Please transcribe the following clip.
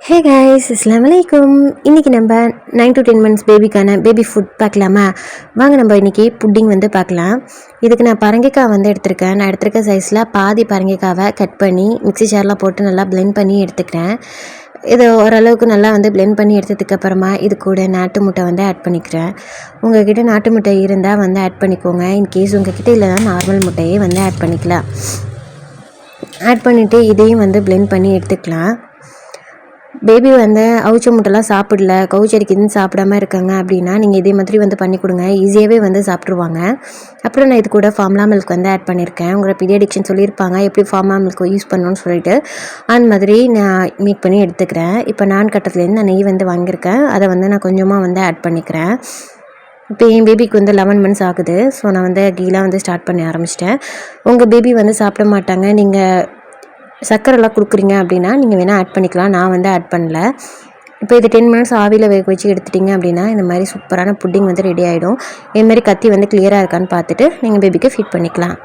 Hey guys, அஸ்ஸலாமு அலைக்கும். இன்றைக்கி நம்ம 9 to 10 months பேபிக்கான பேபி ஃபுட் பார்க்கலாமா? வாங்க நம்ம இன்றைக்கி புட்டிங் வந்து பார்க்கலாம். இதுக்கு நான் பரங்கிக்காய் வந்து எடுத்திருக்கேன். நான் எடுத்திருக்க சைஸில் பாதி பரங்கிக்காவை கட் பண்ணி மிக்ஸி ஜாரில் போட்டு நல்லா பிளெண்ட் பண்ணி எடுத்துக்கிறேன். இது ஓரளவுக்கு நல்லா வந்து பிளெண்ட் பண்ணி எடுத்ததுக்கப்புறமா இது கூட நாட்டு முட்டை வந்து ஆட் பண்ணிக்கிறேன். உங்கள்கிட்ட நாட்டு முட்டை இருந்தால் வந்து ஆட் பண்ணிக்கோங்க. இன்கேஸ் உங்கள்கிட்ட இல்லைனா நார்மல் முட்டையே வந்து ஆட் பண்ணிக்கலாம். ஆட் பண்ணிவிட்டு இதையும் வந்து பிளெண்ட் பண்ணி எடுத்துக்கலாம். பேபி வந்து அவிச்ச முட்டைலாம் சாப்பிடல, கவுச்சரிக்குதுன்னு சாப்பிடாம இருக்காங்க அப்படின்னா நீங்கள் இதே மாதிரி வந்து பண்ணி கொடுங்க. ஈஸியாகவே வந்து சாப்பிட்ருவாங்க. அப்புறம் நான் இது கூட ஃபார்முலா மில்க் வந்து ஆட் பண்ணியிருக்கேன். உங்களோட பீடியாடிக்ஷன் சொல்லியிருப்பாங்க எப்படி ஃபார்முலா மில்க் யூஸ் பண்ணணும்னு சொல்லிட்டு, அந்த மாதிரி நான் மேக் பண்ணி எடுத்துக்கிறேன். இப்போ நான் கட்டத்துலேருந்து நான் நெய் வந்து வாங்கியிருக்கேன். அதை வந்து நான் கொஞ்சமாக வந்து ஆட் பண்ணிக்கிறேன். இப்போ என் பேபிக்கு வந்து 11 months ஆகுது. ஸோ நான் வந்து கீலாம் வந்து ஸ்டார்ட் பண்ண ஆரம்பிச்சிட்டேன். உங்கள் பேபி வந்து சாப்பிட மாட்டாங்க, நீங்கள் சர்க்கரைலாம் கொடுக்குறீங்க அப்படின்னா நீங்கள் வேணால் ஆட் பண்ணிக்கலாம். நான் வந்து ஆட் பண்ணல. இப்போ இது 10 minutes ஆவியில் வேக வச்சு எடுத்துட்டிங்க அப்படின்னா இந்த மாதிரி சூப்பரான புட்டிங் வந்து ரெடி ஆகிடும். இதுமாதிரி கத்தி வந்து கிளியராக இருக்கான்னு பார்த்துட்டு நீங்கள் பேபிக்கு ஃபீட் பண்ணிக்கலாம்.